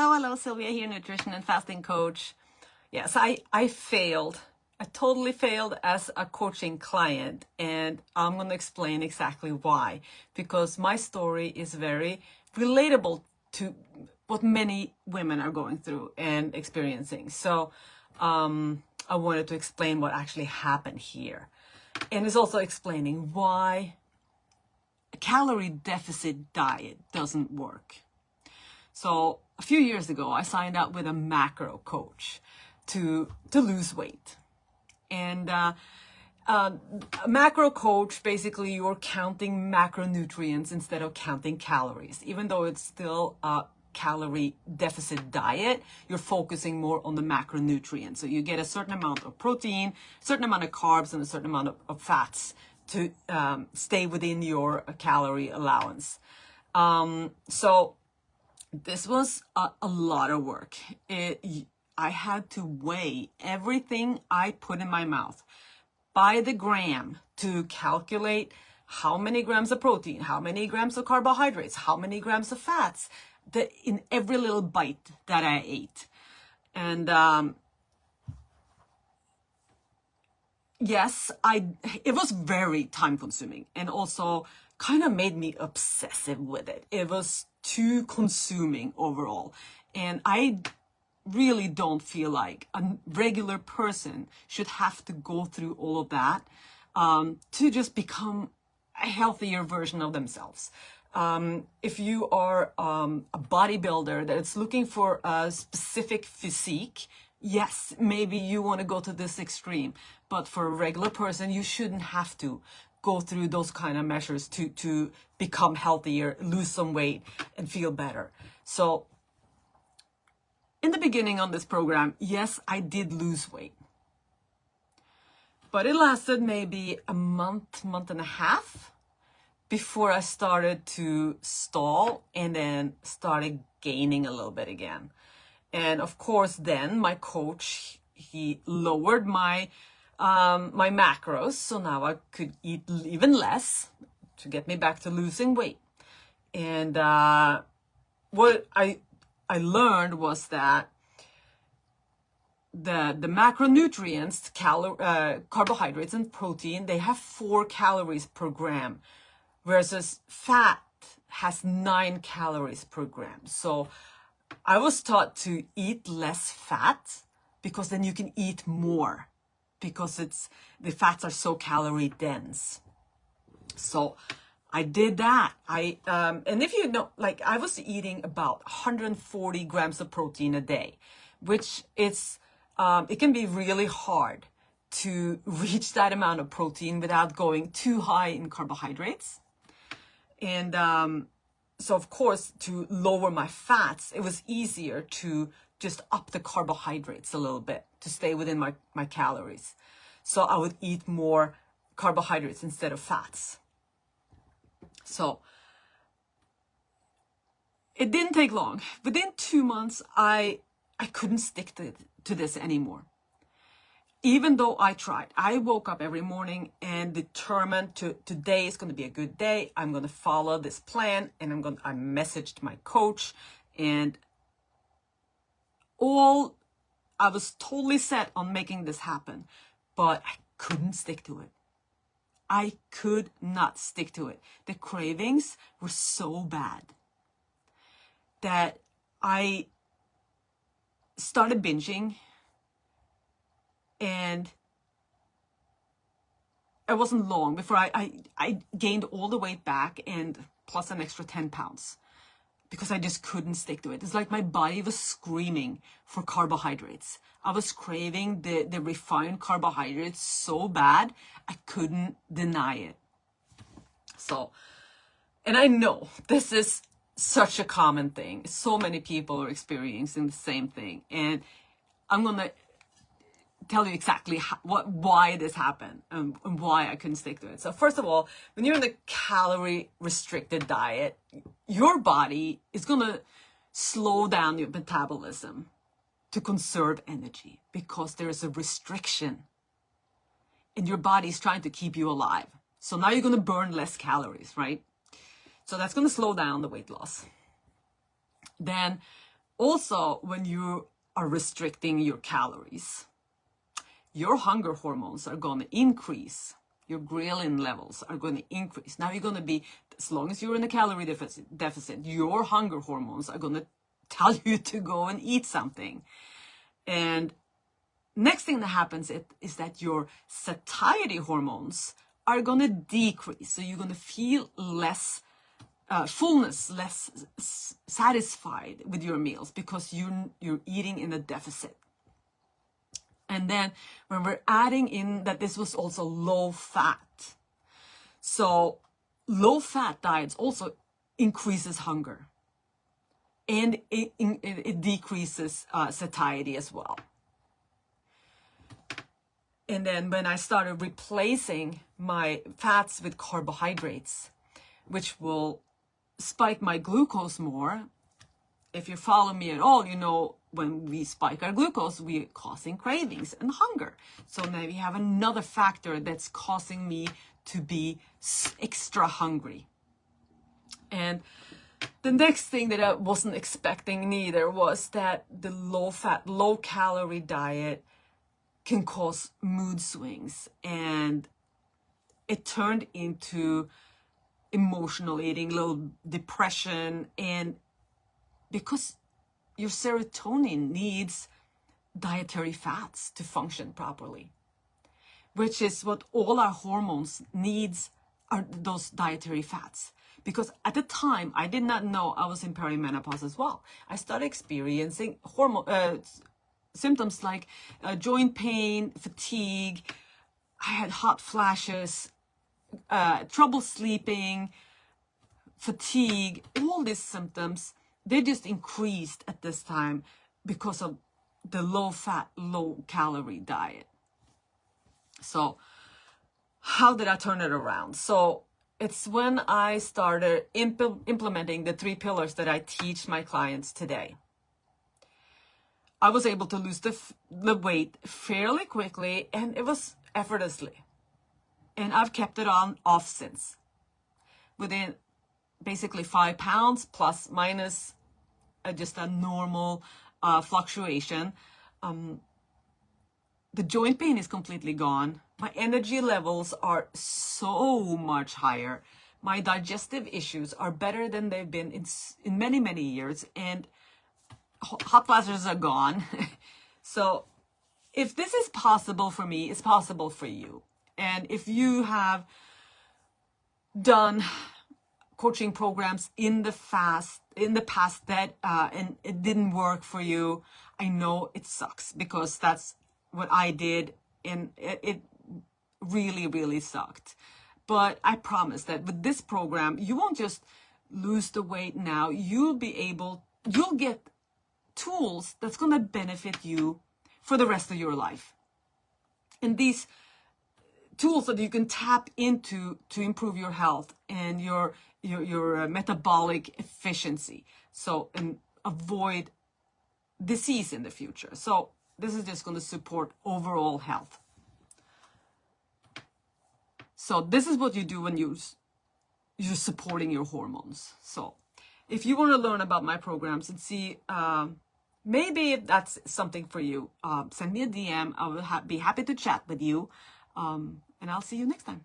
Hello, Sylvia here, nutrition and fasting coach. Yes, I failed. I totally failed as a coaching client, and I'm going to explain exactly why. Because my story is very relatable to what many women are going through and experiencing. So I wanted to explain what actually happened here. And it's also explaining why a calorie deficit diet doesn't work. So a few years ago, I signed up with a macro coach to lose weight. And a macro coach, basically you're counting macronutrients instead of counting calories. Even though it's still a calorie deficit diet, you're focusing more on the macronutrients. So you get a certain amount of protein, a certain amount of carbs, and a certain amount of fats to stay within your calorie allowance. So this was a lot of work. I had to weigh everything I put in my mouth by the gram to calculate how many grams of protein, how many grams of carbohydrates, how many grams of fats in every little bite that I ate. And yes, it was very time consuming and also kind of made me obsessive with it. It was too consuming overall. And I really don't feel like a regular person should have to go through all of that to just become a healthier version of themselves. If you are a bodybuilder that is looking for a specific physique, yes, maybe you want to go to this extreme, but for a regular person, you shouldn't have to go through those kind of measures to become healthier, lose some weight, and feel better. So in the beginning on this program, yes, I did lose weight, but it lasted maybe a month and a half before I started to stall and then started gaining a little bit again. And of course, then my coach, he lowered my my macros, so now I could eat even less to get me back to losing weight. And what I learned was that the macronutrients, carbohydrates and protein, they have 4 calories per gram, versus fat has 9 calories per gram. So I was taught to eat less fat because then you can eat more, because the fats are so calorie dense. So I did that. And if you know, like, I was eating about 140 grams of protein a day, which is, it can be really hard to reach that amount of protein without going too high in carbohydrates. And so of course, to lower my fats, it was easier to just up the carbohydrates a little bit to stay within my calories. So I would eat more carbohydrates instead of fats. So it didn't take long. Within 2 months, I couldn't stick to this anymore. Even though I tried, I woke up every morning and determined today is going to be a good day. I'm going to follow this plan, and I messaged my coach, and I was totally set on making this happen, but I couldn't stick to it. I could not stick to it. The cravings were so bad that I started binging, and it wasn't long before I gained all the weight back and plus an extra 10 pounds because I just couldn't stick to it. It's like my body was screaming for carbohydrates. I was craving the refined carbohydrates so bad, I couldn't deny it. So, and I know this is such a common thing. So many people are experiencing the same thing. And I'm going to tell you exactly why this happened and why I couldn't stick to it. So first of all, when you're in the calorie restricted diet, your body is going to slow down your metabolism to conserve energy because there is a restriction and your body is trying to keep you alive. So now you're going to burn less calories, right? So that's going to slow down the weight loss. Then Also, when you are restricting your calories, your hunger hormones are going to increase. Your ghrelin levels are going to increase. Now you're going to be, as long as you're in a calorie deficit, your hunger hormones are going to tell you to go and eat something. And next thing that happens is that your satiety hormones are going to decrease. So you're going to feel less fullness, less satisfied with your meals because you're eating in a deficit. And then when we're adding in that this was also low fat. So low fat diets also increases hunger. And it decreases satiety as well. And then when I started replacing my fats with carbohydrates, which will spike my glucose more. If you follow me at all, you know when we spike our glucose, we're causing cravings and hunger. So now we have another factor that's causing me to be extra hungry. And the next thing that I wasn't expecting neither was that the low-fat, low-calorie diet can cause mood swings. And it turned into emotional eating, little depression, and because your serotonin needs dietary fats to function properly, which is what all our hormones needs are those dietary fats. Because at the time, I did not know I was in perimenopause as well. I started experiencing symptoms like joint pain, fatigue. I had hot flashes, trouble sleeping, fatigue, all these symptoms, they just increased at this time because of the low-fat, low-calorie diet. So how did I turn it around? So it's when I started implementing the 3 pillars that I teach my clients today. I was able to lose the weight fairly quickly, and it was effortlessly. And I've kept it off since. Within basically 5 pounds, plus minus just a normal fluctuation. The joint pain is completely gone. My energy levels are so much higher. My digestive issues are better than they've been in many, many years. And hot flashes are gone. So if this is possible for me, it's possible for you. And if you have done coaching programs in the past that and it didn't work for you, I know it sucks because that's what I did, and it really, really sucked. But I promise that with this program, you won't just lose the weight now. You'll get tools that's going to benefit you for the rest of your life. And these tools that you can tap into to improve your health and your metabolic efficiency, and avoid disease in the future. So this is just going to support overall health. So this is what you do when you're supporting your hormones. So if you want to learn about my programs and see maybe if that's something for you, send me a DM. I will be happy to chat with you, and I'll see you next time.